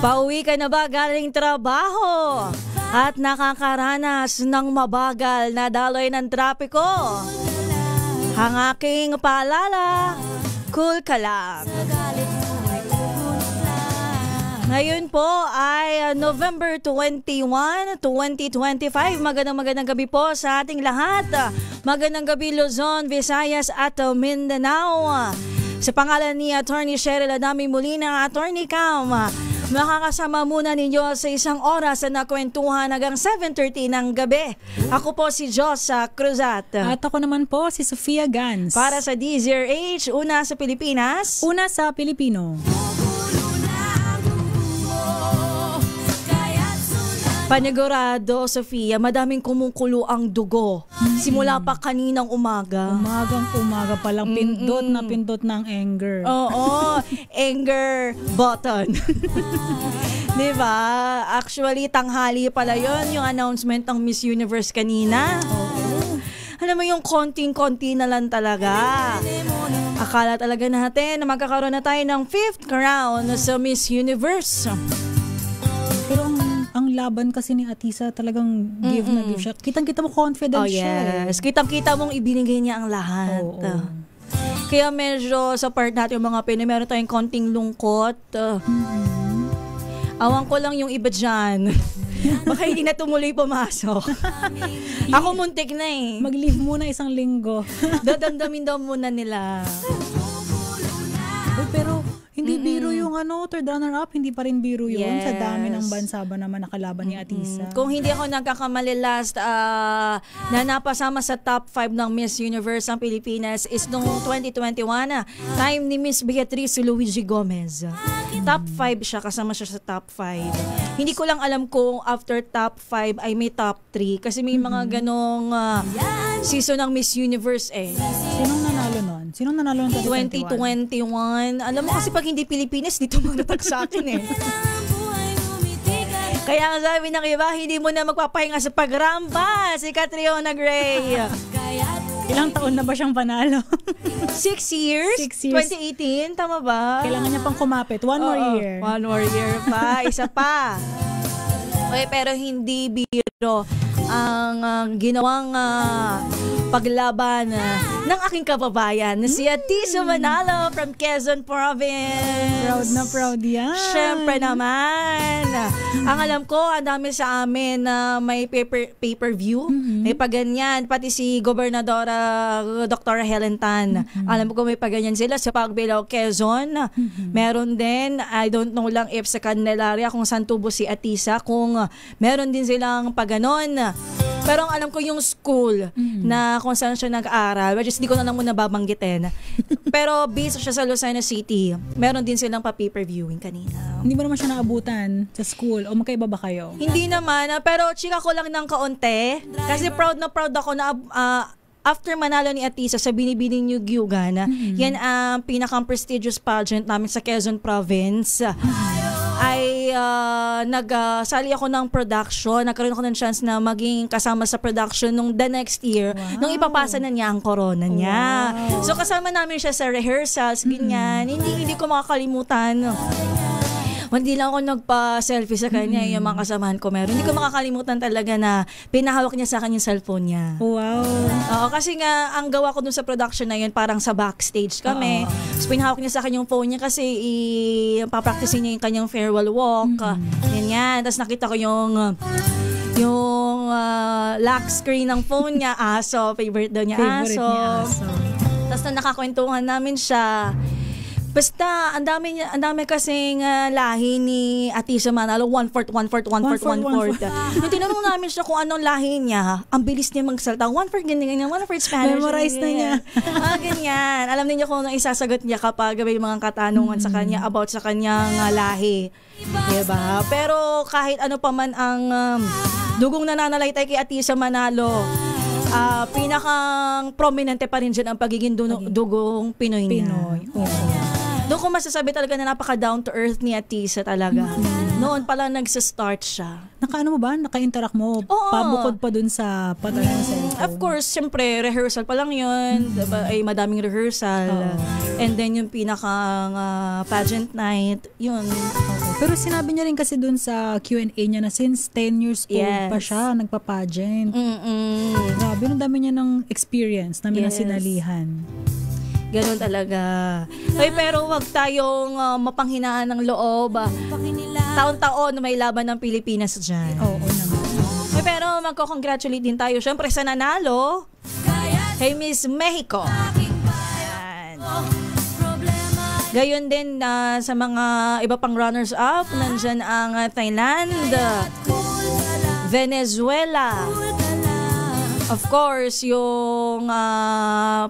Pauwi ka na ba galing trabaho at nakakaranas ng mabagal na daloy ng trapiko? Ang aking paalala, cool ka lang. Ngayon po ay November 21, 2025. Magandang gabi po sa ating lahat. Magandang gabi Luzon, Visayas at Mindanao. Sa pangalan ni Attorney Cheryl Adami Molina, Attorney Cam, makakasama muna ninyo sa isang oras na kwentuhan hanggang 7:30 ng gabi. Ako po si Josa Cruzat. At ako naman po si Sofia Gans. Para sa DZRH, una sa Pilipinas, una sa Pilipino. Panigurado, Sofia, madaming kumukulo ang dugo. Simula pa kaninang umaga. Umaga pa lang, pindot na pindot ng anger. Oo, anger button. Diba? Actually, tanghali pala yon yung announcement ng Miss Universe kanina. Oo. Alam mo yung konting-konti na lang talaga. Akala talaga natin na magkakaroon na tayo ng 5th crown sa Miss Universe. Pero ang laban kasi ni Atisa talagang give na give siya. Kitang-kita mo confident siya. Yes. Kitang-kita mong ibinigay niya ang lahat. Kaya medyo sa part natin yung mga Pinoy, meron tayong konting lungkot. Awan ko lang yung iba dyan. Baka hindi na tumuloy pumasok. Ako muntik na eh. Mag-leave muna isang linggo. Dadamdamin daw muna nila. Pero hindi biro yung third runner-up, hindi pa rin biro yun. Yes. Sa dami ng bansa ba naman nakalaban ni Atisa. Kung hindi ako nagkakamali last na napasama sa top 5 ng Miss Universe ang Pilipinas is noong 2021, time ni Miss Beatriz Luigi Gomez. Top 5 siya, kasama siya sa top 5. Hindi ko lang alam kung after top 5 ay may top 3 kasi may mga ganong season ng Miss Universe eh. Sinong nanalo nun? Sinong nanalo nun 2021? Alam mo kasi pag hindi Pilipinas, dito manatag sa akin eh. Kaya ang sabi ng iba, hindi mo na magpapahinga sa pagramba si Catriona Gray. Ilang taon na ba siyang panalo? 6 years? 6 years. 2018, tama ba? Kailangan niya pang kumapit. One more year. One more year pa. Isa pa. Okay, pero hindi biro ang ginawang paglaban ng aking kababayan na si Atisa Manalo from Quezon Province. Proud na proud yan. Siyempre naman. Ang alam ko, ang dami sa amin na may pay-per-view. May paganyan. Pati si Gobernadora Dr. Helen Tan. Alam ko may paganyan sila sa Pagbilao, Quezon. Meron din. I don't know lang if sa Candelaria kung saan tubo si Atisa. Kung meron din silang paganon. Pero ang alam ko yung school na kung saan siya nag-aaral, which is di ko na lang muna babanggitin. Pero based siya sa Lucena City, meron din silang pa-pay-per-viewing kanina. Hindi mo naman siya naabutan sa school o magkaiba ba kayo? Hindi naman, pero chika ko lang ng kaunti. Kasi proud na proud ako na after manalo ni Atisa sa Binibining New Gyugan, yan ang pinaka-prestigious pageant namin sa Quezon Province. Ay nagsali ako ng production. Nagkaroon ako ng chance na maging kasama sa production nung the next year. Nung ipapasa na niya ang corona niya. So kasama namin siya sa rehearsals, ganyan. Hindi ko makakalimutan. Hindi lang ako nagpa-selfie sa kanya, yung mga kasamahan ko meron. Hindi ko makakalimutan talaga na pinahawak niya sa akin yung cellphone niya. Wow. Oo, kasi nga, ang gawa ko dun sa production na yun, parang sa backstage kami. So, pinahawak niya sa akin yung phone niya kasi papracticein niya yung kanyang farewell walk. Yan. Tapos nakita ko yung lock screen ng phone niya, aso. Favorite daw niya, aso. Tapos na nakakwentuhan namin siya. Basta, ang dami kasing lahi ni Atisa Manalo, 1/4. Yung tinanong namin siya kung anong lahi niya, ang bilis niya magsalita, 1/4 ganyan, 1/4 Spanish. Memorize na niya. Ganyan. Alam niyo kung anong isasagot niya kapag may mga katanungan sa kanya about sa kanyang lahi. Diba? Pero kahit ano pa man ang dugong nananalaytay kay Atisa Manalo, pinakang prominente pa rin dyan ang pagiging dugong Pinoy niya. Doon ko masasabi talaga na napaka down to earth ni Atisa talaga. Noon pa lang nagsa-start siya. Naka-ano mo ba? Naka-interact mo? Oo. Pabukod pa dun sa cellphone? Of course, syempre, rehearsal pa lang yun. Diba, ay madaming rehearsal. And then yung pinaka pageant night, yun. Pero sinabi niya rin kasi dun sa Q&A niya na since 10 years old pa siya, nagpa-pageant. Grabe, ang dami niya ng experience na minasinalihan. Ganon talaga. Ay, pero wag tayong mapanghinaan ng loob. Taon-taon may laban ng Pilipinas dyan. Oo naman. Ay, pero magko-congratulate din tayo. Siyempre sa nanalo, kay Miss Mexico. Yan. Gayon din sa mga iba pang runners-up, nandyan ang Thailand, Venezuela, of course, yung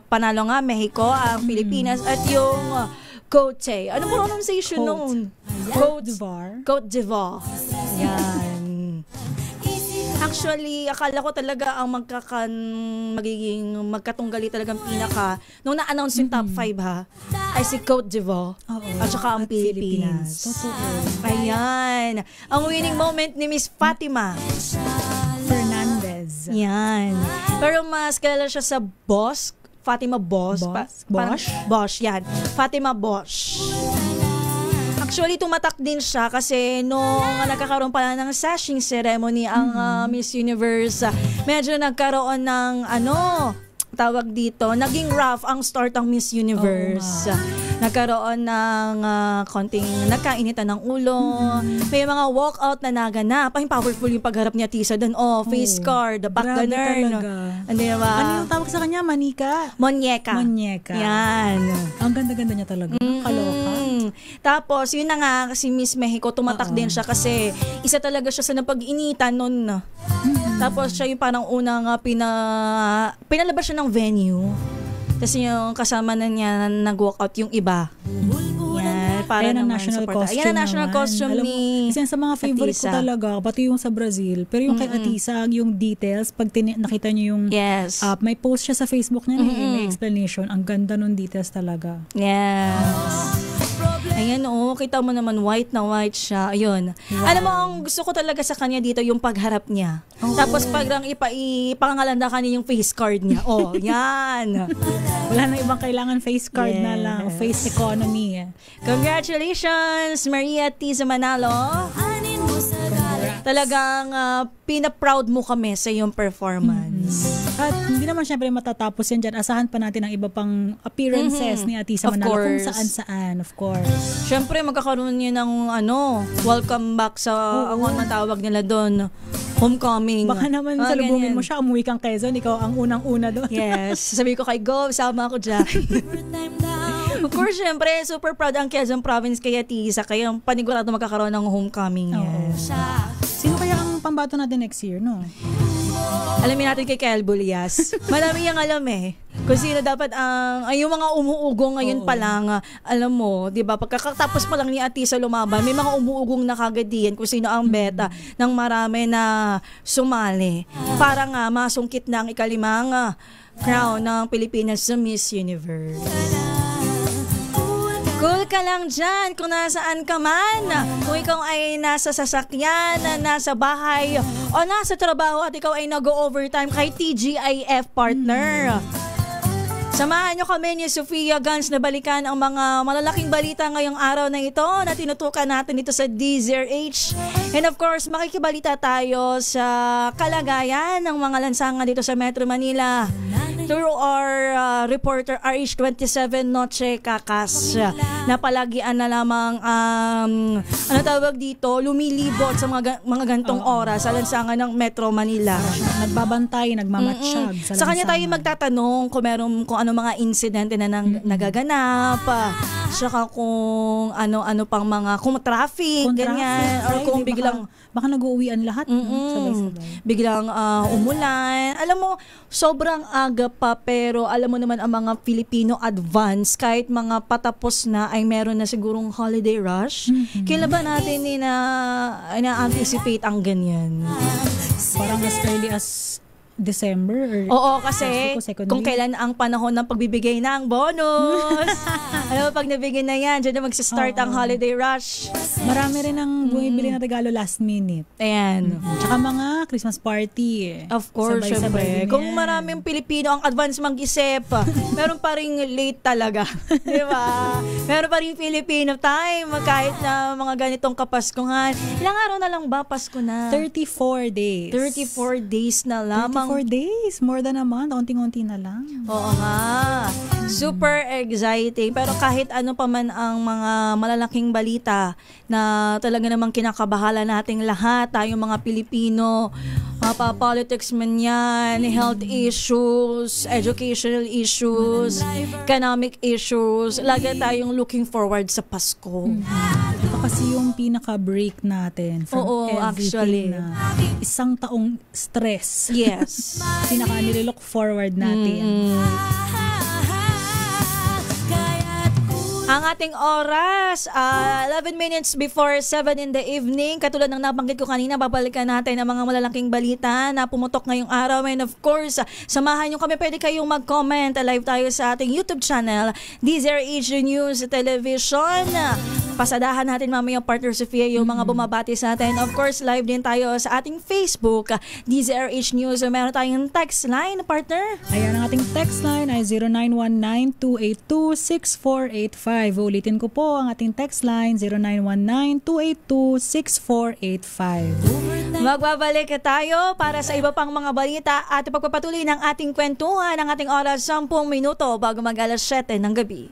panalo nga, Mexico, ang Pilipinas, at yung Cote. Ano pronunciation noon? Cote d'Ivoire. Cote d'Ivoire. Yan. Actually, akala ko talaga ang magiging magkatunggali talagang pinaka nung na-announce yung top 5 ay si Cote d'Ivoire at saka ang Pilipinas. Ayan. Ang winning moment ni Miss Fatima Fernandez. Yan. Pero mas kilala siya sa Bosch. Fatima Bosch. Bosch, yan. Fatima Bosch. Actually, tumatak din siya kasi nung nagkakaroon pala ng sashing ceremony ang Miss Universe, medyo nagkaroon ng tawag dito, naging rough ang start ng Miss Universe. Nagkaroon ng konting nagkainitan ng ulo. May mga walkout na naganap. Ay, powerful yung pagharap niya, Tisa. Doon, face card, back gunner. Ano yung tawag sa kanya? Manika? Monyeka. Yan. Ang ganda-ganda niya talaga. Kaloka. Tapos, yun na nga, si Miss Mexico, tumatak din siya kasi isa talaga siya sa napag-initan noon. Tapos, siya yung parang unang pinalabas siya ng venue. Tapos yung kasama na niya nag-walk out yung iba. Yan, para naman national costume. Yan ang national costume ni isa sa mga favorite ko talaga, pati yung sa Brazil. Pero yung kay Atisa, yung details, pag nakita niyo yung may post siya sa Facebook niya, may explanation. Ang ganda nung details talaga. Yes. Ayan, kita mo naman white na white siya. Ayun. Alam mo, ang gusto ko talaga sa kanya dito yung pagharap niya. Tapos pag ipangalanda ka niya yung face card niya. Yan. Wala na ibang kailangan face card na lang. Face economy. Congratulations, Maria T. Manalo. Talagang pina-proud mo kami sa iyong performance. At hindi naman syempre matatapos yan dyan. Asahan pa natin ang iba pang appearances ni Atisa Manalo kung saan-saan, of course. Syempre magkakaroon niya ng welcome back sa ang tawag nila doon, homecoming. Baka naman salubungin mo siya, umuwi kang Quezon, ikaw ang unang-una doon. Yes, sabi ko kay Go, sama ako dyan. Of course, syempre, super proud ang Quezon Province kay Atisa, kaya panigurado magkakaroon ng homecoming yan. Sino kaya ang pambato natin next year, no? Alamin natin kay Kel Bulias. Marami yung alam kung sino dapat yung mga umuugong ngayon pa lang, alam mo, di ba, pagkatapos pa lang ni Atisa lumaban, may mga umuugong na kagad diyan kung sino ang beta ng marami na sumali. Para nga masungkit na ang ikalimang crown ng Pilipinas sa Miss Universe. Cool ka lang dyan kung nasaan ka man. Kung ikaw ay nasa sasakyan, nasa bahay, o nasa trabaho at ikaw ay nag-overtime kay TGIF partner. Samahan nyo kami ni Sofia Gans na balikan ang mga malalaking balita ngayong araw na ito na tinutukan natin dito sa DZRH. And of course, makikibalita tayo sa kalagayan ng mga lansangan dito sa Metro Manila through our reporter RH27 Noche Kakas na palagian na lamang tawag dito, lumilibot sa mga gantong oras sa lansangan ng Metro Manila. Nagbabantay, nagmamatsyag sa kanya tayo magtatanong kung ano mga insidente na nagaganap, saka kung ano-ano pang mga, kung traffic, ganyan, or kung biglang baka nag-uuwian lahat. Sabay-sabay. Biglang umulan. Alam mo, sobrang aga pa, pero alam mo naman ang mga Filipino advance, kahit mga patapos na ay meron na sigurong holiday rush. Kailan ba natin na-anticipate ang ganyan? Parang as early as December? Oo, kasi kung kailan ang panahon ng pagbibigay ng bonus. Alam mo, pag nabigay na yan, dyan na magsistart ang holiday rush. Marami rin ang bumibili ng regalo last minute. Ayan. Tsaka mga Christmas party. Of course, syempre. Kung maraming Pilipino ang advance mag-isip, meron pa rin late talaga. Di ba? Meron pa rin Filipino time, kahit na mga ganitong kapaskuhan. Ilang araw na lang ba Pasko na? 34 days. 34 days na lamang. 34 days. More than a month. Unti-unti na lang. Oo nga. Super exciting. Pero kahit ano pa man ang mga malalaking balita na talaga namang kinakabahala nating lahat, tayong mga Pilipino, politics man yan, health issues, educational issues, economic issues, lagi tayong looking forward sa Pasko. Ito kasi yung pinaka-break natin from everything na isang taong stress. Yes. Pinaka-nilook forward natin. Ang ating oras, 11 minutes before 7 in the evening. Katulad ng nabanggit ko kanina, babalikan natin ang mga malalaking balita na pumutok ngayong araw. And of course, samahan nyo kami. Pwede kayong mag-comment. Live tayo sa ating YouTube channel, DZRH News Television. Pasadahan natin mamaya, partner Sofia, yung mga bumabati sa atin. Of course, live din tayo sa ating Facebook, DZRH News. Meron tayong text line, partner. Ayan, ang ating text line ay 0919-282-6485. Ulitin ko po ang ating text line, 0919-282-6485. Magbabalik tayo para sa iba pang mga balita at pagpapatuloy ng ating kwentuhan ng ating oras 10 minuto bago mag-alas 7 ng gabi.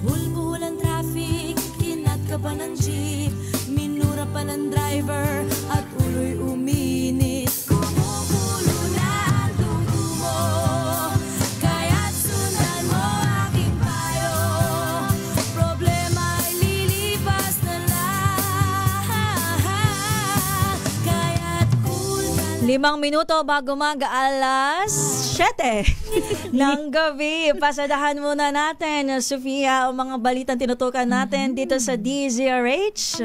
Buhol-buhol ang traffic, kinat ka pa ng jeep, minura pa ng driver at ulo'y uminit. Kumukulo na ang dugo mo, kaya't sundan mo aking payo. Problema ay lilipas na lang, kaya't cool ka lang. 5 minuto bago mag-alas 7 ng gabi. Pasadahan muna natin, Sofia, ang mga balitang tinutukan natin dito sa DZRH.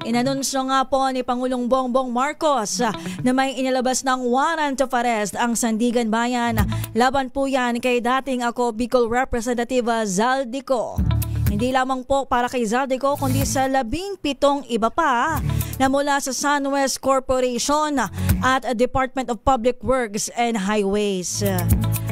Inanunsyo nga po ni Pangulong Bongbong Marcos na may inilabas ng warrant of arrest ang Sandigan Bayan. Laban po yan kay dating ako Bicol Representative Zaldico. Hindi lamang po para kay Zaldico kundi sa 17 iba pa na mula sa SunWest Corporation at Department of Public Works and Highways.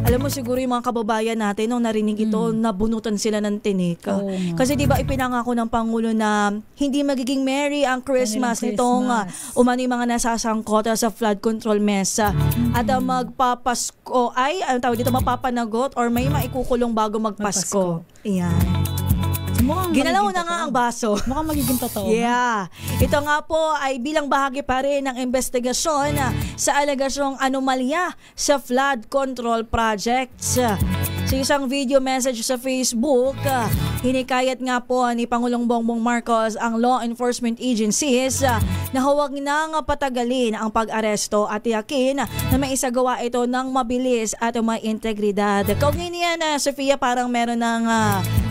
Alam mo siguro yung mga kababayan natin nung narinig ito, nabunutan sila ng tinik. Kasi di ba ipinangako ng Pangulo na hindi magiging merry ang Christmas nitong umano yung mga nasasangkot sa flood control mesa. At magpapasko ay, ano tawag dito, mapapanagot or may maikukulong bago magpasko. Ayan. Ginalaw na nga ang baso. Mukhang magiging totoo. Yeah. Ito nga po ay bilang bahagi pa rin ng investigasyon sa alagasyong anomalya sa flood control projects. Sa isang video message sa Facebook, hinikayat nga po ni Pangulong Bongbong Marcos ang law enforcement agencies na huwag nang patagalin ang pag-aresto at tiyakin na maisagawa ito ng mabilis at may integridad. Kaugnay niyan, Sofia, parang meron ng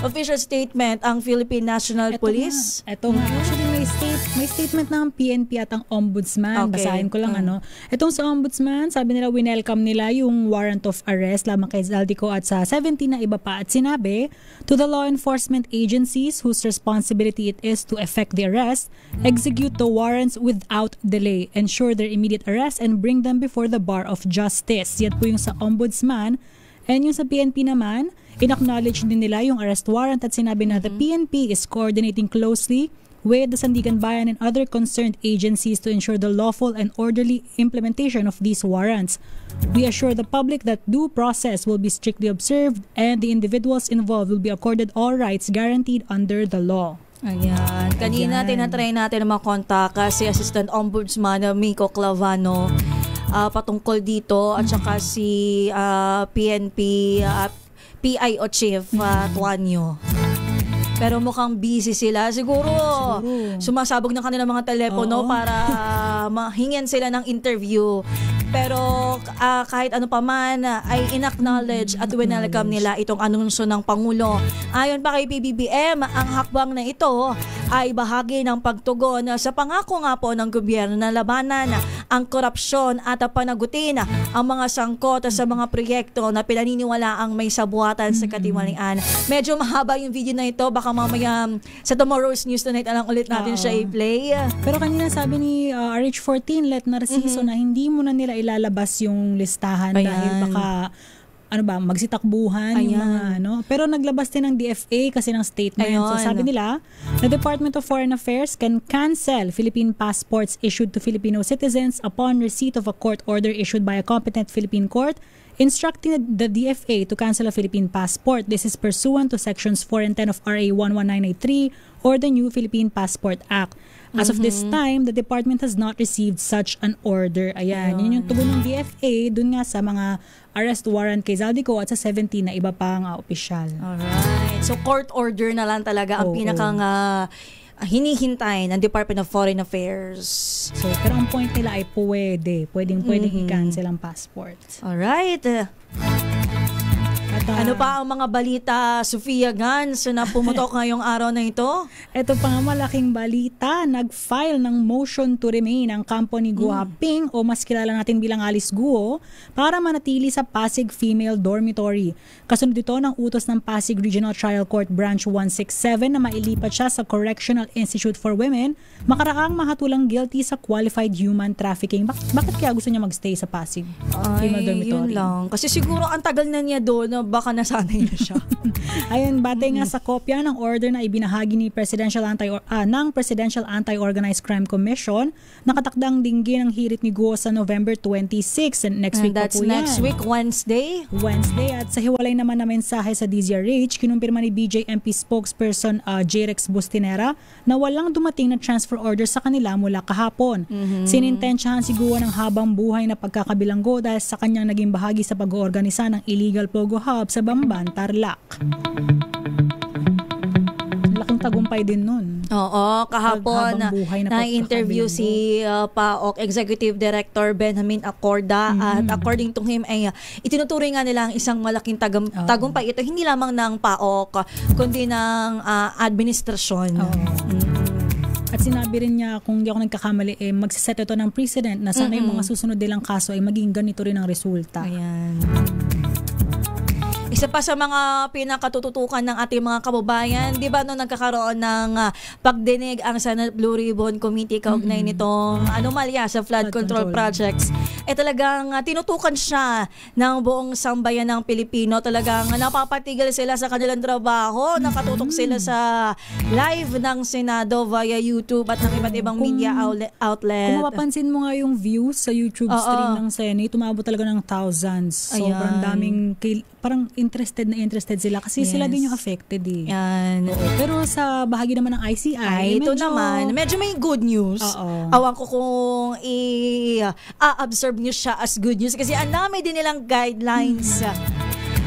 official statement ang Philippine National Police. Ito nga. Actually, may statement ng PNP at ang Ombudsman. Okay. Basahin ko lang Itong sa Ombudsman, sabi nila, winelcome nila yung warrant of arrest lamang kay Zaldico at sa 17 na iba pa. At sinabi, to the law enforcement agencies whose responsibility it is to effect the arrest, execute the warrants without delay, ensure their immediate arrest, and bring them before the bar of justice. Yan po yung sa Ombudsman. And yung sa PNP naman, in-acknowledge din nila yung arrest warrant at sinabi na the PNP is coordinating closely with the Sandigan Bayan and other concerned agencies to ensure the lawful and orderly implementation of these warrants. We assure the public that due process will be strictly observed and the individuals involved will be accorded all rights guaranteed under the law. Ayan. Kanina tinatry natin na makontak si Assistant Ombudsman Miko Clavano patungkol dito at saka si PNP PIO Chief Tuanyo. Pero mukhang busy sila. Siguro sumasabog ng kanilang mga telepono para mahingyan sila ng interview. Pero kahit ano pa man ay in-acknowledge at winelcome nila itong anunsyo ng Pangulo. Ayon pa kay PBBM, ang hakbang na ito ay bahagi ng pagtugon sa pangako nga po ng gobyerno na labanan ang korupsyon at panagutin ang mga sangkot sa mga proyekto na pinaniniwala ang may sabuatan sa katiwalian. Medyo mahaba yung video na ito. Baka mamaya sa Tomorrow's News Tonight lang ulit natin siya i-play. Pero kanina sabi ni RH14, Let Narciso, na hindi mo na nila ilalabas yung listahan dahil baka magsitakbuhan yung mga Pero naglabas din ng DFA kasi ng statement. So sabi nila, the Department of Foreign Affairs can cancel Philippine passports issued to Filipino citizens upon receipt of a court order issued by a competent Philippine court instructing the DFA to cancel a Philippine passport. This is pursuant to sections 4 and 10 of RA 11983 or the new Philippine Passport Act. As of this time, the department has not received such an order. Ayan, yun yung tugon ng DFA dun nga sa mga arrest warrant kay Zaldico at sa 17 na iba pang opisyal. Alright. So court order na lang talaga ang pinakang hinihintay ng Department of Foreign Affairs. So, pero ang point nila ay pwedeng i-cancel ang passport. Alright. At, ano pa ang mga balita, Sofia Gans, na pumutok ngayong araw na ito? Ito pa nga malaking balita. Nag-file ng motion to remain ang kampo ni Guo Haping o mas kilala natin bilang Alice Guo para manatili sa Pasig Female Dormitory. Kasunod ito ng utos ng Pasig Regional Trial Court Branch 167 na mailipat siya sa Correctional Institute for Women makaraang mahatulang guilty sa qualified human trafficking. Bakit kaya gusto niya magstay sa Pasig Female Dormitory? Yun lang. Kasi siguro ang tagal na niya doon, baka nasanay na siya. Ayun, batay nga sa kopya ng order na ibinahagi ni Presidential Anti-Organized Crime Commission, nakatakdang dinggin ang hirit ni Guo sa November 26. And next week pa po yan. That's next week, Wednesday. At sa hiwalay naman na mensahe sa DZRH, kinumpirma ni BJMP spokesperson J-Rex Bustinera na walang dumating na transfer order sa kanila mula kahapon. Sinintensyahan si Guo ng habang buhay na pagkakabilanggo dahil sa kanyang naging bahagi sa pag-oorganisa ng illegal Pogo Hub sa Bamban, Tarlac. Laking tagumpay din nun. Oo, kahapon na-interview si PAOK Executive Director Benjamin Acorda at according to him ay itinuturing nga nila ang isang malaking tagumpay. Ito hindi lamang ng PAOK kundi ng administrasyon. At sinabi rin niya, kung di ako nagkakamali, magsiset ito ng precedent na sana yung mga susunod nilang kaso ay maging ganito rin ang resulta. Ayan. Isa pa sa mga pinakatututukan ng ating mga kababayan, di ba, nagkakaroon ng pagdinig ang Senate Blue Ribbon Committee kaugnay nitong anomalya sa flood control projects. Talagang tinutukan siya ng buong sambayan ng Pilipino. Talagang napapatigil sila sa kanilang trabaho, nakatutok sila sa live ng Senado via YouTube at ng iba't ibang media outlet. Kung mapapansin mo nga yung views sa YouTube stream ng Senate, tumabot talaga ng thousands. Sobrang daming, parang interested sila kasi sila din yung affected Yan. Pero sa bahagi naman ng ICI, ito naman, medyo may good news. Awan ko kung i-absorb nyo siya as good news kasi ang dami din nilang guidelines.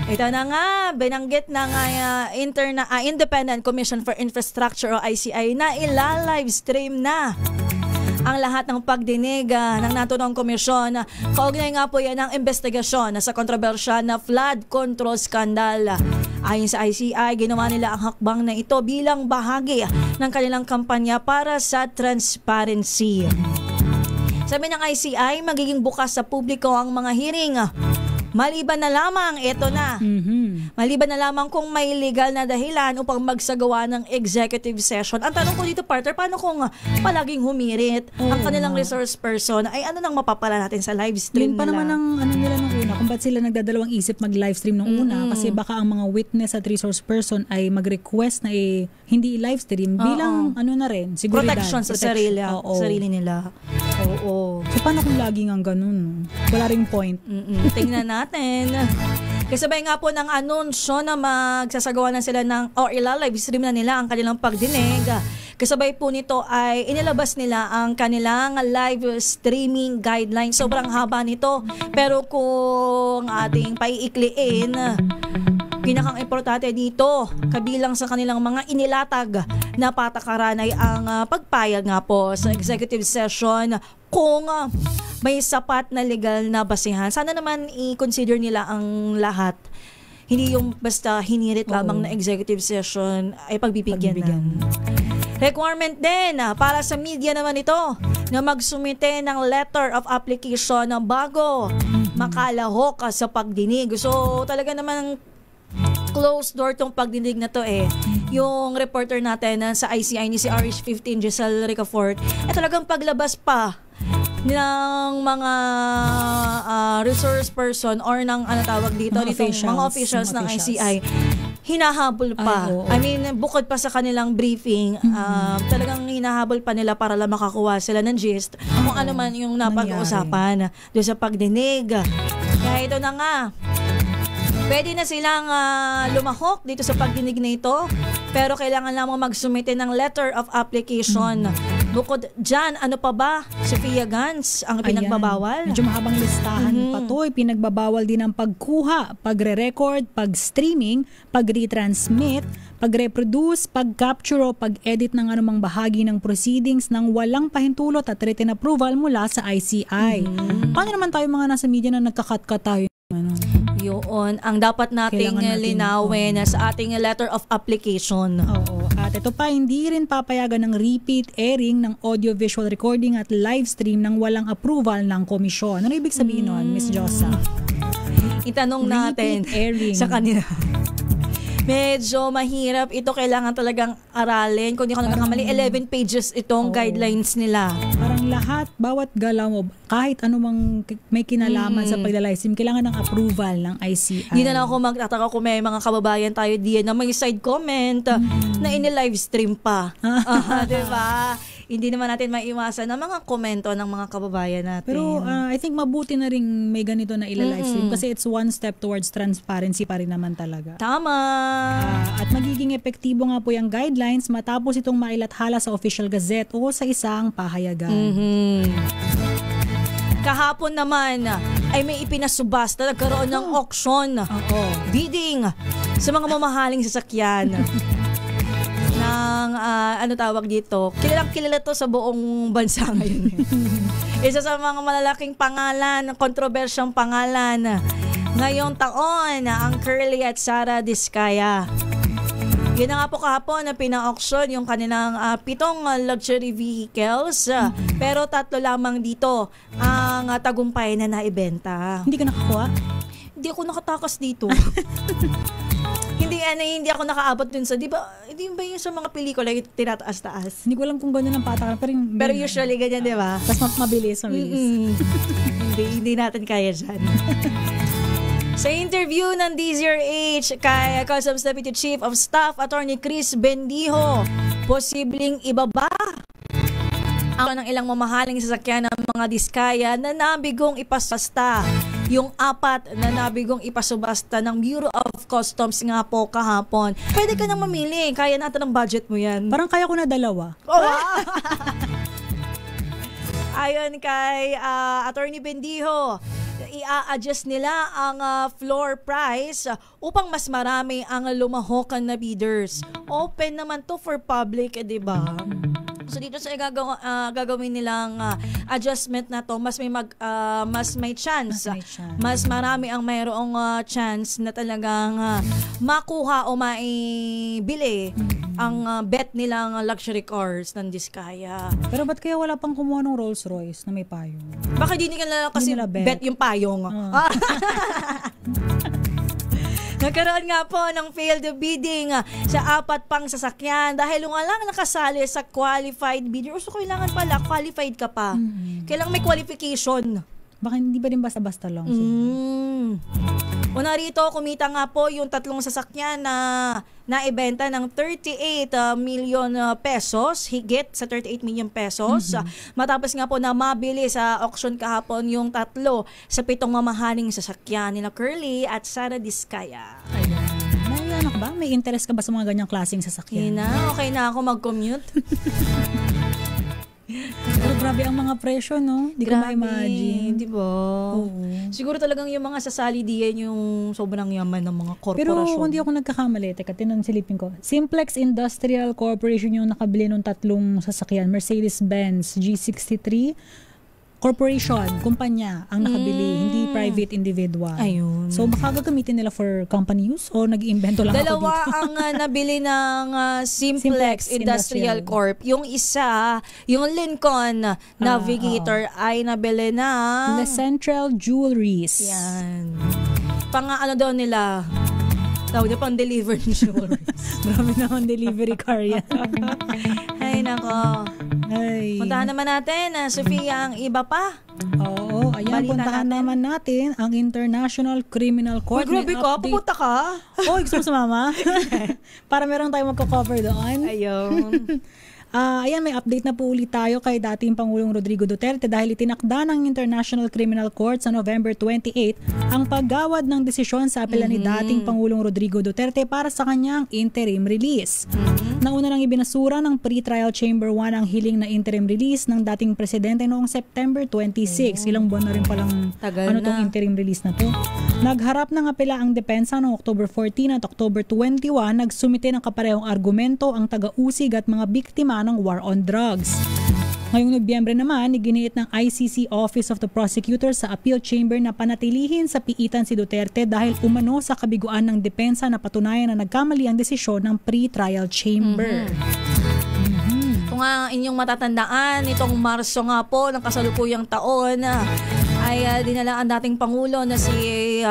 Ito na nga, binanggit na nga Independent Commission for Infrastructure o ICI na ila-live stream na ang lahat ng pagdinig ng naturang komisyon. Kaugnay nga po yan ang investigasyon sa kontrobersyal na flood control scandal. Ayon sa ICI, ginawa nila ang hakbang na ito bilang bahagi ng kanilang kampanya para sa transparency. Sabi ng ICI, magiging bukas sa publiko ang mga hearing. Maliban na lamang, maliban na lamang kung may legal na dahilan upang magsagawa ng executive session. Ang tanong ko dito, partner, paano kung palaging humirit ang kanilang resource person? Ay ano nang mapapala natin sa live stream nila? Yun pa naman ang nila nung una, kung ba't sila nagdadalawang isip mag-live stream nung una, kasi baka ang mga witness at resource person ay mag-request na hindi live stream bilang na rin, seguridad. Protection sa sarili nila. Oo. So paano kung laging ang ganun? Wala ring point. Tingnan natin. Kasabay nga po ng anunsyo na magsasagawa na sila ila-live stream na nila ang kanilang pagdinig. Kasabay po nito ay inilabas nila ang kanilang live streaming guidelines. Sobrang haba nito. Pero kung ating paiikliin, Pinakang importante dito, kabilang sa kanilang mga inilatag na patakaran ay ang pagpayag nga po sa executive session kung may sapat na legal na basihan. Sana naman i-consider nila ang lahat. Hindi yung basta hinirit lamang na executive session ay pagbibigyan. Requirement din para sa media naman ito na magsumite ng letter of application na bago makalahok sa pagdinig. So talaga naman closed door tong pagdinig na to Yung reporter natin sa ICI ni si RH15 Giselle Ricafort talagang paglabas pa ng mga resource person or ng tawag dito mga officials ng ICI hinahabol pa. I mean, bukod pa sa kanilang briefing, talagang hinahabol pa nila para lang makakuha sila ng gist kung ano man yung napag-uusapan doon sa pagdinig. Kaya ito na nga, pwede na silang lumahok dito sa pagdinig na ito, pero kailangan lamang magsumite ng letter of application. Bukod dyan, ano pa ba? Sophia Gans, ang pinagbabawal? Medyo mahabang listahan pa to. Pinagbabawal din ang pagkuha, pagre-record, pag-streaming, pag-retransmit, pag-reproduce, pag-capture o pag-edit ng anumang bahagi ng proceedings ng walang pahintulot at written approval mula sa ICI. Paano naman tayo mga nasa media na nagkakat-kat tayo? Yun, ang dapat nating linawin sa ating letter of application. Oo. At ito pa, hindi rin papayagan ng repeat airing ng audio-visual recording at live stream ng walang approval ng komisyon. Ano ibig sabihin nun, Miss Josa? Itanong natin sa kanila. Medyo mahirap. Ito kailangan talagang aralin. Kung di ako nagkakamali, 11 pages itong guidelines nila. Parang lahat, bawat galaw mo, kahit anumang may kinalaman sa pagla-live stream, kailangan ng approval ng ICI. Hindi na lang ako magtataka kung may mga kababayan tayo diyan na may side comment na ini-live stream pa. Diba? Hindi naman natin maiwasan ng mga komento ng mga kababayan natin. Pero I think mabuti na rin may ganito na ila-live stream kasi it's one step towards transparency pa rin naman talaga. Tama! At magiging epektibo nga po yung guidelines matapos itong mailathala sa official gazette o sa isang pahayagan. Kahapon naman ay may ipinasubasta, nagkaroon ng auction, bidding sa mga mamahaling sasakyan. Ng ano tawag dito, kilala to sa buong bansa ngayon. Isa sa mga malalaking pangalan, kontrobersyang pangalan ngayong taon, ang Curly at Sara Diskaya. Yun na nga po kahapon na pina-auction yung kanilang 7 luxury vehicles, pero 3 lamang dito ang tagumpay na naibenta. Hindi ka nakakuha? Hindi ako nakatakas dito. Hindi ako nakaabot dun sa, di ba yung sa mga pelikula yung tinataas-taas? Hindi ko alam kung gano'n ang patakaran. Pero usually ganyan, di ba? Tapos mabilis. Hindi natin kaya dyan. Sa interview ng DZRH kay Customs Deputy Chief of Staff Attorney Chris Bendijo, posibleng ibaba ang ng ilang mamahaling sasakyan ng mga Diskaya na nabigong ipasubasta. Yung 4 na nabigong ipasubasta ng Bureau of Customs nga po kahapon. Pwede ka nang mamili. Kaya natin ang budget mo yan. Parang kaya ko na 2. Ayon kay Attorney Bendijo, i-adjust nila ang floor price upang mas marami ang lumahokan na bidders. Open naman to for public, di ba? So dito sa gagawin nilang adjustment na to, mas may chance. Mas marami ang mayroong chance na talagang makuha o maibili ang bet nilang luxury cars ng Diskaya. Pero ba't kaya wala pang kumuha ng Rolls Royce na may payong? Baka di nila kasi bet yung payong. Nagkaroon nga po ng failed bidding sa 4 pang sasakyan dahil nga lang nakasali sa qualified bidder. So kailangan pala, qualified ka pa. Kailangan may qualification. Baka hindi ba din basta-basta lang? Una rito, kumita nga po yung 3 sasakyan na naibenta ng 38 million pesos, higit sa 38 million pesos. Matapos nga po na mabili sa auction kahapon yung 3 sa 7 mamahaling sasakyan nila Curly at Sara Diskaya. May anak ba? May interest ka ba sa mga ganyang klaseng sasakyan? Okay na ako mag-commute. Pero grabe ang mga presyo, no? Di ko ma-imagine. Di ba? Siguro talagang yung mga sasali diyan yung sobrang yaman ng mga Pero korporasyon. kung di ako nagkakamali, teka, silipin ko. Simplex Industrial Corporation yung nakabili ng 3 sasakyan. Mercedes-Benz G63 Corporation, kumpanya ang nakabili, hindi private individual. Ayun. So baka gagamitin nila for company use o nag-iimbento lang Dalawa ako dito? ang nabili ng Simplex Simplex Industrial Industrial. Corp. Yung isa, yung Lincoln Navigator ay nabili ng The Central Jewelries. yan. Ano daw nila? Tawag na pang deliver ng jewelries. Grabe naman delivery car yan. Ay, nako. Ay. Puntahan naman natin, Sofia, ang iba pa. Oo, ayan, Balita puntahan natin. naman natin ang International Criminal Uy, Court. grabe May ka. update. Pupunta ka. Oh, gusto mo sumama? Para meron tayong magko-cover doon. Ayun. Ayan, may update na po ulit tayo kay dating Pangulong Rodrigo Duterte dahil itinakda ng International Criminal Court sa November 28 ang paggawad ng desisyon sa apela ni dating Pangulong Rodrigo Duterte para sa kanyang interim release. Nauna nang ibinasura ng Pre-Trial Chamber 1 ang hiling na interim release ng dating presidente noong September 26. Ilang buwan na rin palang Tagal tong na. interim release na to. Nagharap ng apela ang depensa noong October 14 at October 21. Nagsumite ng kaparehong argumento ang taga-usig at mga biktima ng war on drugs. Ngayong Nobyembre naman, iginiit ng ICC Office of the Prosecutor sa Appeal Chamber na panatilihin sa piitan si Duterte dahil umano sa kabiguan ng depensa na patunayan na nagkamali ang desisyon ng pre-trial chamber. Kung nga inyong matatandaan, itong Marso nga po, ng kasalukuyang taon, ay dinala ang dating Pangulo na si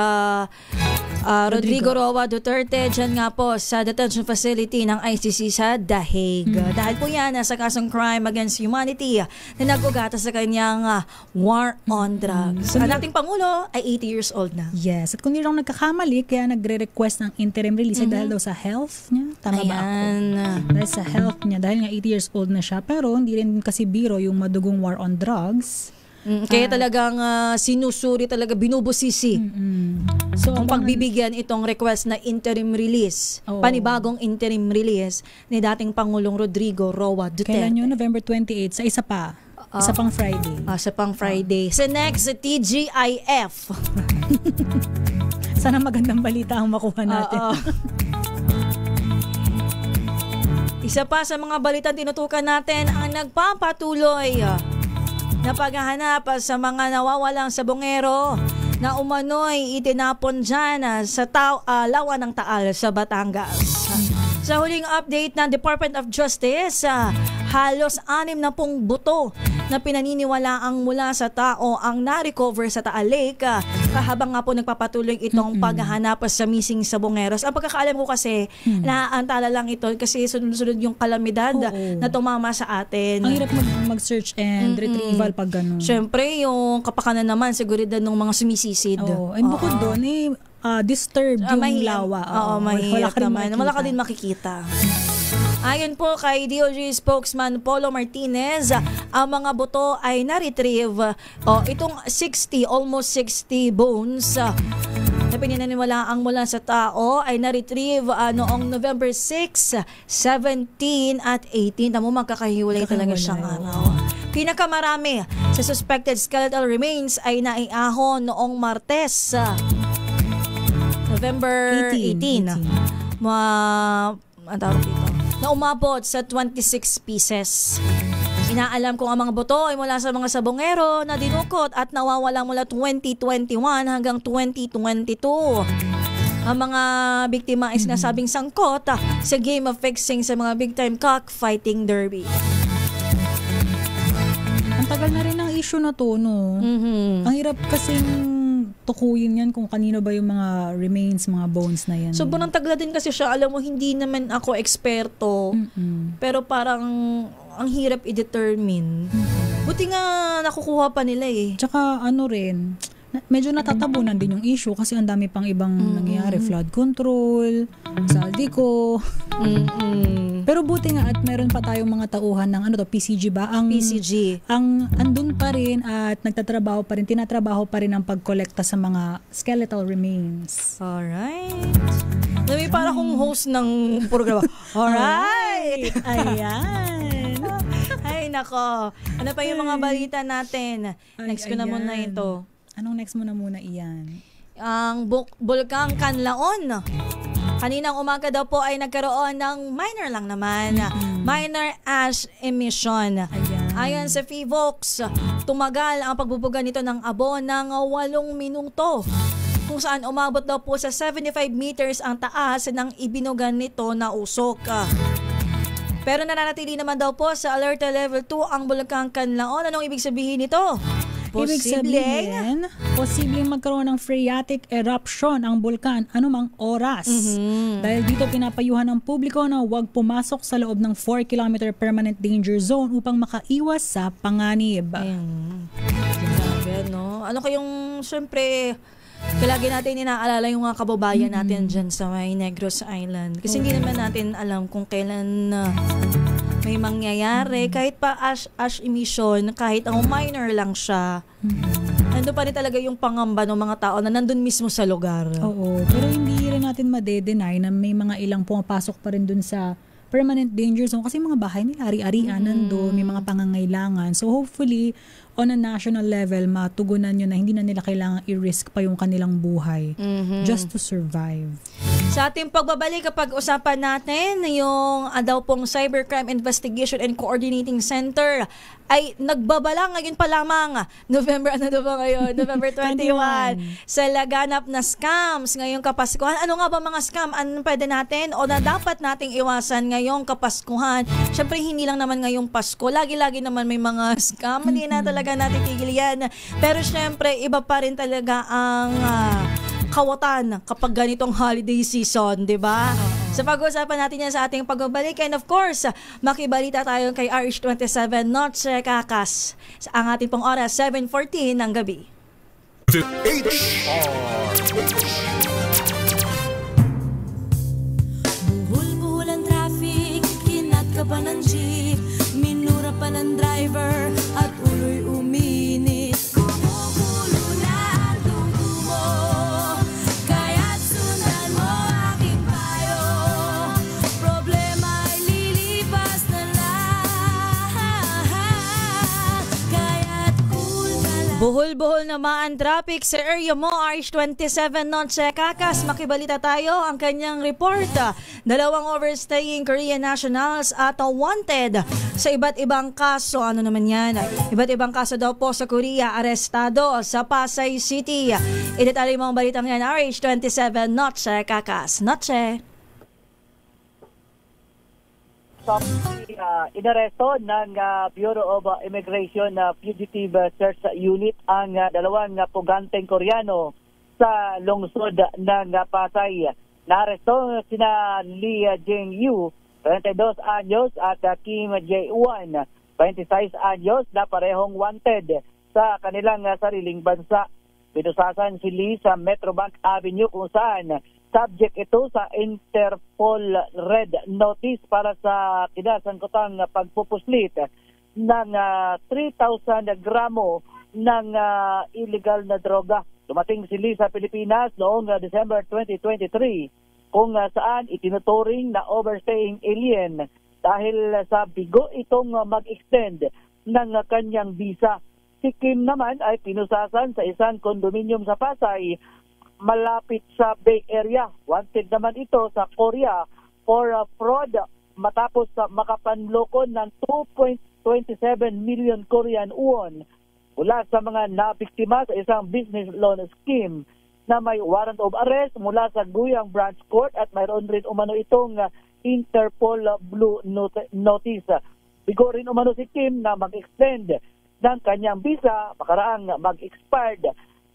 Rodrigo Roa Duterte dyan nga po sa detention facility ng ICC sa The Hague. Dahil po yan sa kasong crime against humanity na nag-ugata sa kanyang war on drugs. Ang dating Pangulo ay 80 years old na. Yes, at kung hindi lang nagkakamali, kaya nagre-request ng interim release ay dahil daw sa health niya. Tama ba ako? Ayan. Dahil sa health niya, dahil nga 80 years old na siya, pero hindi rin kasi biro yung madugong war on drugs. Kaya talagang sinusuri talaga, binubusisi So, kung abangan- pagbibigyan itong request na interim release, Oo. panibagong interim release ni dating Pangulong Rodrigo Roa Duterte. Kailan yun? November 28 sa isa pa. Isa pang Friday. Sa pang Friday. Sa next, sa TGIF. Sana magandang balita ang makuha natin. Oo. Isa pa sa mga balitang tinutukan natin ang nagpapatuloy na paghahanap sa mga nawawalang sabongero na umano'y itinapon dyan sa Lawa ng Taal sa Batangas. Sa huling update ng Department of Justice, halos 60 buto na pinaniniwalaang mula sa tao ang na-recover sa Taal Lake kahabang nga po nagpapatuloy itong paghahanap sa missing sabongeros. Ang pagkakaalam ko kasi, naaantala lang ito kasi sunod-sunod yung kalamidad Oo. na tumama sa atin. Ang hirap mag-search and retrieval pag ganun. Siyempre, yung kapakanan naman, seguridad ng mga sumisisid. Oo. And bukod doon, disturbed yung lawa. Oo, mahirap naman. Wala ka din makikita. Ayon po kay DOJ spokesman Polo Martinez, ang mga buto ay na-retrieve. Itong almost 60 bones na pinaniniwalaang mula sa tao ay na-retrieve noong November 6, 17 at 18. Tamo magkakahiwalay talaga siyang araw. Pinakamarami sa suspected skeletal remains ay naiahon noong Martes, November 18. Ang tawag dito, na umabot sa 26 pieces. Inaalam kung ang mga buto ay mula sa mga sabongero na dinukot at nawawala mula 2021 hanggang 2022. Ang mga biktima ay sinasabing sangkot sa game of fixing sa mga big-time cockfighting derby. Ang tagal na rin ang issue na to, no? Ang hirap kasing tukuyin yan kung kanino ba yung mga remains, mga bones na yan. Sobrang tagal din kasi siya. Alam mo, hindi naman ako eksperto. Pero parang ang hirap i-determine. Buti nga nakukuha pa nila eh. Tsaka rin, medyo natatabunan din yung issue kasi ang dami pang ibang nangyayari. Flood control, Saldico. Pero buti nga at meron pa tayong mga tauhan ng PCG ba? PCG. Ang andun pa rin at tinatrabaho pa rin ang pagkolekta sa mga skeletal remains. Alright. Sabi, para kong host ng programa. Alright. Ayan. Ay, Ay, nako. Ano pa yung mga balita natin? Next ko na muna ito. Anong next mo na muna, Ian? Ang Bulkang Kanlaon. Kaninang umaga daw po ay nagkaroon ng minor lang naman. Minor ash emission. Ayon sa PHIVOLCS, tumagal ang pagbubuga nito ng abo ng 8 minuto. Kung saan umabot daw po sa 75 meters ang taas ng ibinugan nito na usok. Pero nananatili naman daw po sa alert level 2 ang Bulkang Kanlaon. Anong ibig sabihin nito? Posibleng magkaroon ng phreatic eruption ang bulkan anumang oras. Dahil dito pinapayuhan ng publiko na huwag pumasok sa loob ng 4 km permanent danger zone upang makaiwas sa panganib. Grabe, no? Ano kayong, syempre, lagi natin inaalala yung mga kababayan natin dyan sa may Negros Island. Kasi hindi naman natin alam kung kailan may mangyayari. Kahit pa ash emission, kahit ang minor lang siya, nandun pa rin talaga yung pangamba ng mga tao na nandun mismo sa lugar. Oo, pero hindi rin natin madedenay na may mga ilang pumapasok pa rin dun sa permanent danger zone kasi mga bahay nila ari-arian nandun, may mga pangangailangan. So hopefully, on a national level, matugunan nyo na hindi na nila kailangan i-risk pa yung kanilang buhay just to survive. Sa ating pagbabalik, kapag usapan natin yung daw pong Cybercrime Investigation and Coordinating Center ay nagbabala ngayon pa lamang November 21 sa laganap na scams ngayong Kapaskuhan. Ano nga ba mga scam? Ano pwede natin o na dapat nating iwasan ngayong Kapaskuhan? Syempre hindi lang naman ngayong Pasko, lagi-lagi naman may mga scam, hindi na talaga natin tigil yan. Pero syempre iba pa rin talaga ang kawatan kapag ganitong holiday season, di ba? So pag-uusapan natin yan sa ating pagbabalik. And of course, makibalita tayo kay RH27 Noche Kakas. Ang ating pong oras, 7:14 ng gabi. Buhol-buhol ang traffic, kinat ka ba ng jeep? Minura pa ng driver at ulo'y uminit. Kumukulo na ang dugo mo, kaya't sundan mo aking payo. Problema ay lilipas na lang, kaya't cool ka lang. Buhol-buhol naman ang traffic sa area mo, RH27 Noche Kakas. Makibalita tayo ang kanyang report. 2 overstaying Korean nationals at wanted sa iba't ibang kaso. Ano naman yan? Iba't ibang kaso daw po sa Korea, arestado sa Pasay City. Idetalye mo ang balitang yan, RH27 Noche Kakas. Noche. Inaresto ng Bureau of Immigration Fugitive Search Unit ang 2 puganteng Koreano sa lungsod ng Pasay. Naaresto sina Lee Jing-yu, 32 anyos, at Kim Jae-won, 26 anyos, na parehong wanted sa kanilang sariling bansa. Pinusasan si Lee sa Metrobank Avenue kung saan subject ito sa Interpol Red Notice para sa kinasangkutang pagpupuslit ng 3,000 gramo ng illegal na droga. Dumating si Lee sa Pilipinas noong December 2023 kung saan itinuturing na overstaying alien dahil sa bigo itong mag-extend ng kanyang visa. Si Kim naman ay pinusasan sa isang kondominium sa Pasay malapit sa Bay Area. Wanted naman ito sa Korea for fraud matapos makapanloko ng 2.27 million Korean won mula sa mga nabiktima sa isang business loan scheme na may warrant of arrest mula sa Guyang Branch Court at mayroon rin umano itong Interpol Blue Notice. Bigo rin umano si Kim na mag-extend ng kanyang visa makaraang mag-expired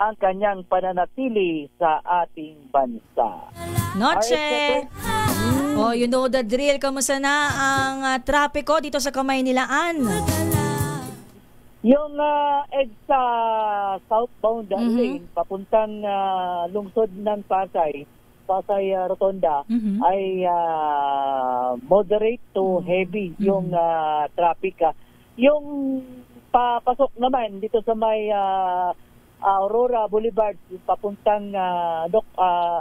ang kanyang pananatili sa ating bansa. Noche! Oh, you know the drill. Kamusta na ang trapiko dito sa Kamaynilaan? Yung EDSA southbound lane papuntang lungsod ng Pasay Rotonda ay moderate to heavy yung traffic. Yung papasok naman dito sa may Aurora Boulevard papuntang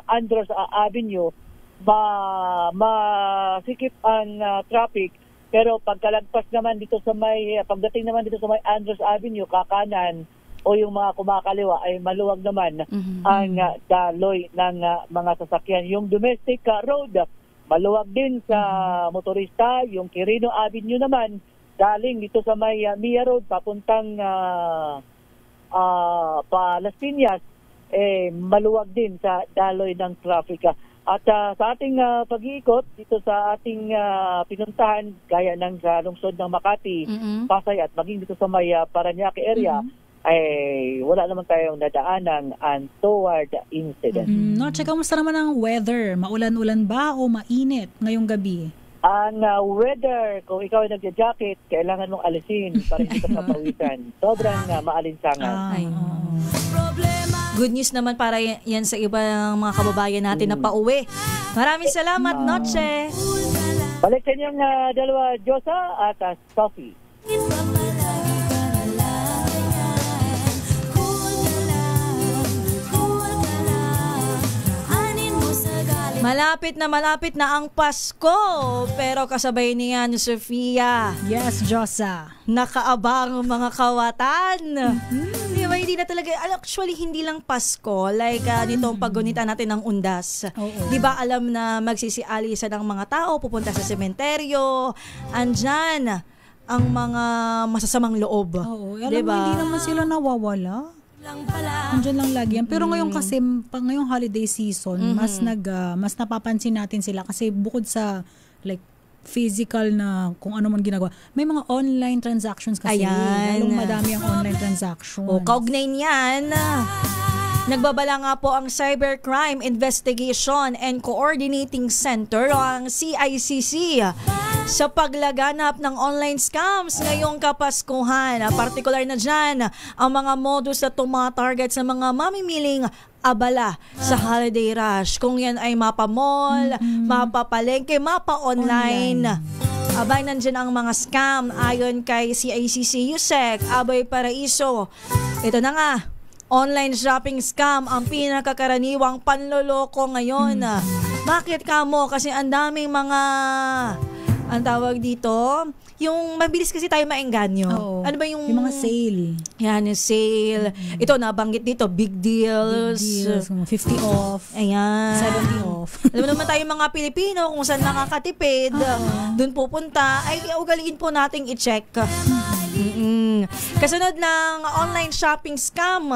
Andros Avenue, masikip ang traffic Pero pagkalagpas naman dito sa pagdating naman dito sa may Andros Avenue, kakanan, o yung mga kumakaliwa ay maluwag naman ang daloy ng mga sasakyan. Yung domestic road, maluwag din sa motorista. Yung Quirino Avenue naman, galing dito sa may Mia Road, papuntang pa Las Piñas, maluwag din sa daloy ng traffic. At sa ating pag-iikot dito sa ating pinuntahan, gaya ng sa lungsod ng Makati, Pasay at maging dito sa may Parañaque area, ay wala naman tayong nadaanan untoward incident. Noche, kamusta naman ang weather? Maulan-ulan ba o mainit ngayong gabi? Ang weather, kung ikaw ay nagja-jacket, kailangan mong alisin para hindi ka mapawisan. Sobrang maalinsangan. Good news naman para yan sa ibang mga kababayan natin na pauwi. Maraming salamat, Noche. Balik sa inyong dalawa, Josa at Sophie. Malapit na ang Pasko, pero kasabay niya ni Sofia. Yes, Josa. Nakaabang mga kawatan. Di ba, hindi na talaga, actually hindi lang Pasko, like ditong paggunita natin ng undas. Di ba alam na magsisialisa ng mga tao, pupunta sa sementeryo, andyan ang mga masasamang loob. Alam mo, hindi naman sila nawawala. Andiyan lang lagi yan. Pero ngayon kasi, ngayong holiday season, mas napapansin natin sila kasi bukod sa like physical na kung ano man ginagawa, may mga online transactions kasi. Ayan. Lalong madami ang online transactions. Kaugnay niyan. Nagbabala nga po ang Cybercrime Investigation and Coordinating Center o ang CICC sa paglaganap ng online scams ngayong Kapaskuhan. Partikular na dyan ang mga modus na tumatarget sa mga mamimiling abala sa holiday rush. Kung yan ay mapa-mall, mapa-palengke, mapa-online. Abay, nandyan ang mga scam ayon kay CICC USEC, Abay Paraiso. Ito na nga, online shopping scam ang pinakakaraniwang panloloko ngayon. Bakit kamo? Kasi ang daming mga, ang tawag dito, yung mabilis kasi tayo maengganyo. Ano ba yung mga sale? Yan, yung sale. Ito, nabanggit dito, big deals. 50 off. Ayan. 70 off. Alam naman tayo mga Pilipino, kung saan nakakatipid, dun pupunta, ay ugaliin po nating i-check. Kasunod ng online shopping scam.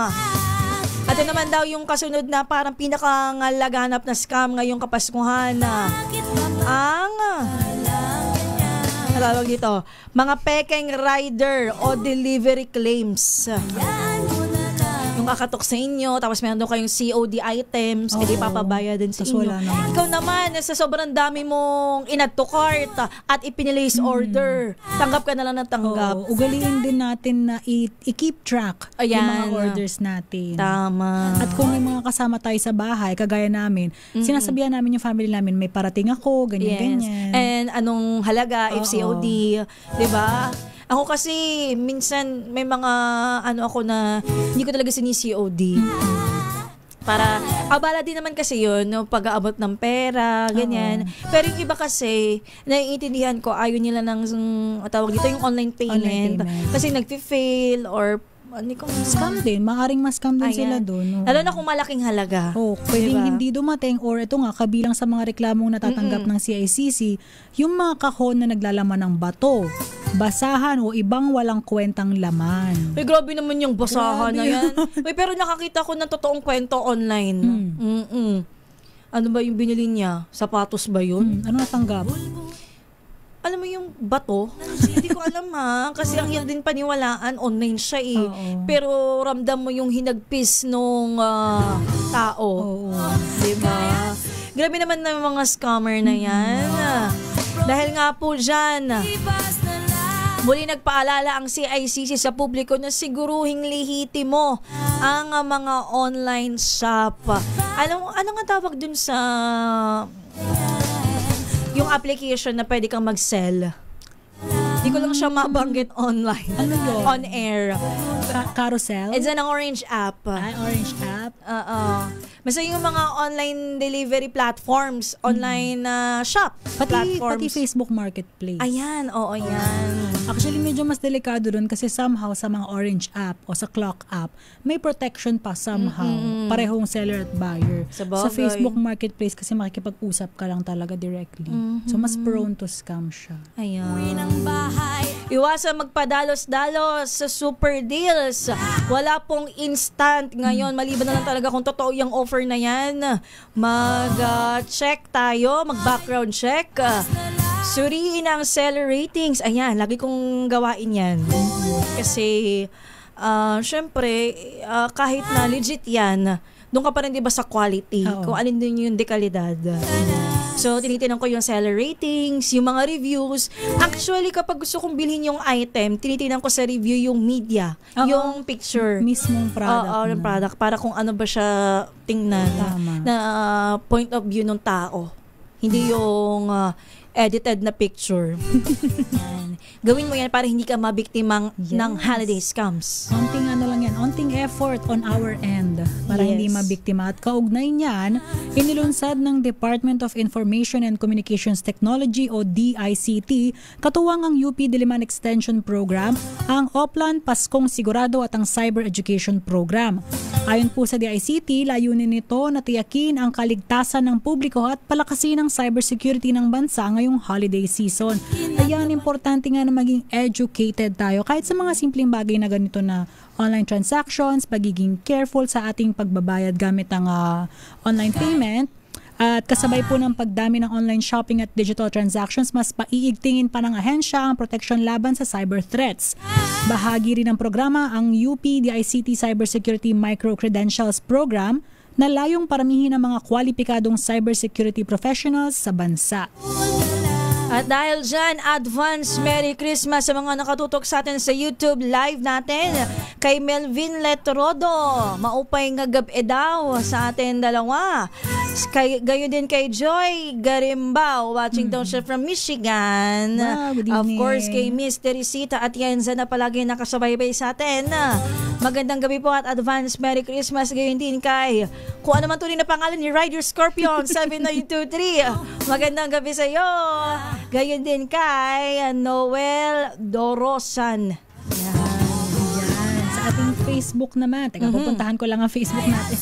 At yun naman daw yung kasunod na parang pinakalaganap na scam ngayong Kapaskuhan. Ang tawag dito, mga pekeng rider o delivery claims. Yung kakatok sa inyo, tapos meron doon kayong COD items, hindi papabayad din sa inyo. Ikaw naman, sa sobrang dami mong in-add to cart at ipinilace order, tanggap ka na lang ng tanggap. Ugaliin din natin na i-keep track yung mga orders natin. Tama. At kung may mga kasama tayo sa bahay, kagaya namin, sinasabihan namin yung family namin, may parating ako, ganyan-ganyan. And anong halaga if COD, di ba? Ako kasi, minsan, may mga, ako na, hindi ko talaga sini-COD. Para, abala din naman kasi yun, no, pag-aabot ng pera, ganyan. Pero yung iba kasi, naiintindihan ko, ayaw nila ng, tawag dito, yung online payment. Kasi nag-fail or, scam din. Maaring ma-scam din sila doon. No? Lalo na kung malaking halaga. Pwedeng hindi dumating or ito nga, kabilang sa mga reklamong natatanggap ng CICC, yung mga kahon na naglalaman ng bato, basahan o ibang walang kwentang laman. Grabe naman yung basahan na yan. Pero nakakita ko ng totoong kwento online. Ano ba yung binili niya? Sapatos ba yun? Ano natanggap? Alam mo yung bato? Hindi ko alam kasi ang hirap din paniwalaan, online siya Pero ramdam mo yung hinagpis nung tao. Diba? Grabe naman na mga scammer na yan. Dahil nga po dyan, muli nagpaalala ang CICC sa publiko na siguruhing lehitimo ang mga online shop. Ano nga tawag dun sa yung application na pwede kang mag-sell? Hindi ko ko lang siya mabanggit online. Ano yun? On air. Carousel? It's an Orange app. Orange app. Basta yung mga online delivery platforms, online shop Pati platforms. Facebook Marketplace. Ayan, oo yan. Actually, medyo mas delikado dun kasi somehow sa mga Orange app o sa Clock app, may protection pa somehow. Parehong seller at buyer. Sa Sa bagay. Facebook Marketplace kasi makikipag-usap ka lang talaga directly. So, mas prone to scam siya. Ayan. ng bahay. Iwasan magpadalos-dalos sa super deals. Wala pong instant ngayon. Maliban na lang talaga kung totoo yung offer na yan. Mag-check tayo, mag-background check. Suriin ang seller ratings. Ayan, lagi kong gawain yan. Kasi, syempre, kahit na legit yan, doon ka pa rin diba sa quality, Oo. kung alin din yung dekalidad. So, tinitingnan ko yung seller ratings, yung mga reviews. Actually, kapag gusto kong bilhin yung item, tinitingnan ko sa review yung media, Oo. yung picture. Mismong product. Oo, yung na. product. Para kung ano ba siya tingnan Tama. na point of view ng tao. Hindi yung edited na picture. Yan. Gawin mo yan para hindi ka mabiktimang ng holiday scams. Onting ano lang yan, onting effort on our end para Yes. hindi mabiktima. At kaugnay niyan, inilunsad ng Department of Information and Communications Technology o DICT, katuwang ang UP Diliman Extension Program, ang Oplan Paskong Sigurado at ang Cyber Education Program. Ayon po sa DICT, layunin nito na tiyakin ang kaligtasan ng publiko at palakasin ang cybersecurity ng bansa ngayong holiday season. Ayan, importante nga na maging educated tayo kahit sa mga simpleng bagay na ganito na online transactions, pagiging careful sa ating pagbabayad gamit ang online payment. At kasabay po ng pagdami ng online shopping at digital transactions, mas paiigtingin pa ng ahensya ang protection laban sa cyber threats. Bahagi rin ng programa ang UP DICT Cybersecurity Micro-Credentials Program na layong paramihin ang mga kwalipikadong cybersecurity professionals sa bansa. At dahil dyan, advance Merry Christmas sa mga nakatutok sa atin sa YouTube live natin. Kay Melvin Letrodo, maupay nga gabi daw sa atin dalawa. Gayon din kay Joy Garimbao, watching daw siya from Michigan. Wow, good Of evening. course, kay Miss Teresita at Yenza na palagi nakasubaybay sa atin. Magandang gabi po at advance Merry Christmas. Gayon din kay, kung ano man tuloy na pangalan ni Rider Scorpion 7923. Magandang gabi sa iyo. Gayon din kay Noel Dorosan. Yan, sa ating Facebook naman. Teka, pupuntahan ko lang ang Facebook natin.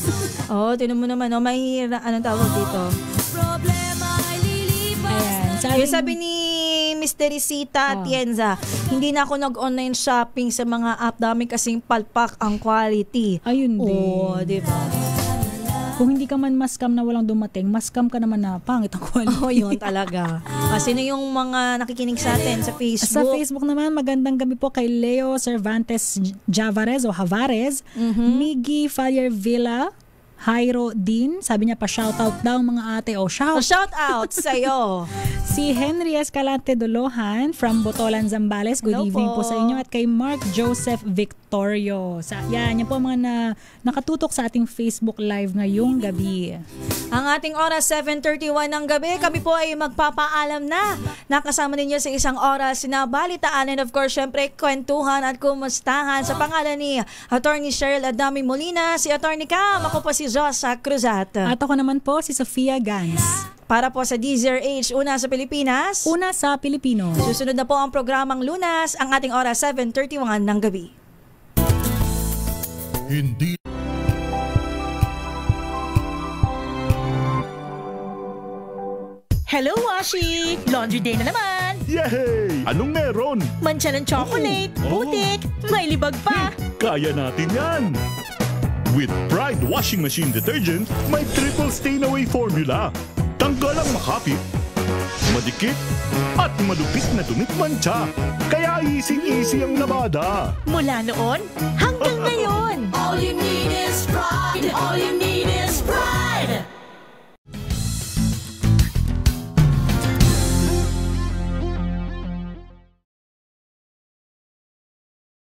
Oh, tinan mo naman, may anong tawag dito? Problema ay lilipas. Ayan, sa Yung ating, sabi ni Miss Teresita Atienza, hindi na ako nag-online shopping sa mga app, dami kasing palpak ang quality. ayun din. Oo, di ba? Kung hindi ka man mascam na walang dumating, mascam ka naman na pangit ang quality. Oh, yun talaga. Sino yung mga nakikinig sa atin sa Facebook? Sa Facebook naman, magandang gabi po kay Leo Cervantes Javares o Havares, Miggy Falier Villa, Jairo Din, sabi niya pa shoutout daw mga ate o Shout out sa'yo. Si Henry Escalante Dolohan from Botolan, Zambales. Good Hello evening po. po sa inyo. At kay Mark Joseph Victorio. Yan po ang mga nakatutok sa ating Facebook Live ngayong gabi. Ang ating oras, 7:31 ng gabi. Kami po ay magpapaalam na. Nakasama ninyo sa isang oras na balitaan and of course, syempre, kwentuhan at kumustahan sa pangalan ni Attorney Cheryl Adami Molina, si Attorney Cam, ako po si Josa Cruzat. At ako naman po si Sofia Gans. Para po sa DZRH, una sa Pilipinas. Una sa Pilipino. Susunod na po ang programang Lunas, ang ating oras, 7:31 ng gabi. Hindi Hello, Washi! Laundry day na naman! Yay! Anong meron? Mancha ng chocolate, Oh. putik, may libag pa! Kaya natin yan! With Pride Washing Machine Detergent, may triple stain-away formula. Tanggal ang makapit, madikit, at malupit na dumit mancha. Kaya easy-easy ang labada. Mula noon hanggang ngayon! All you need is pride. All you need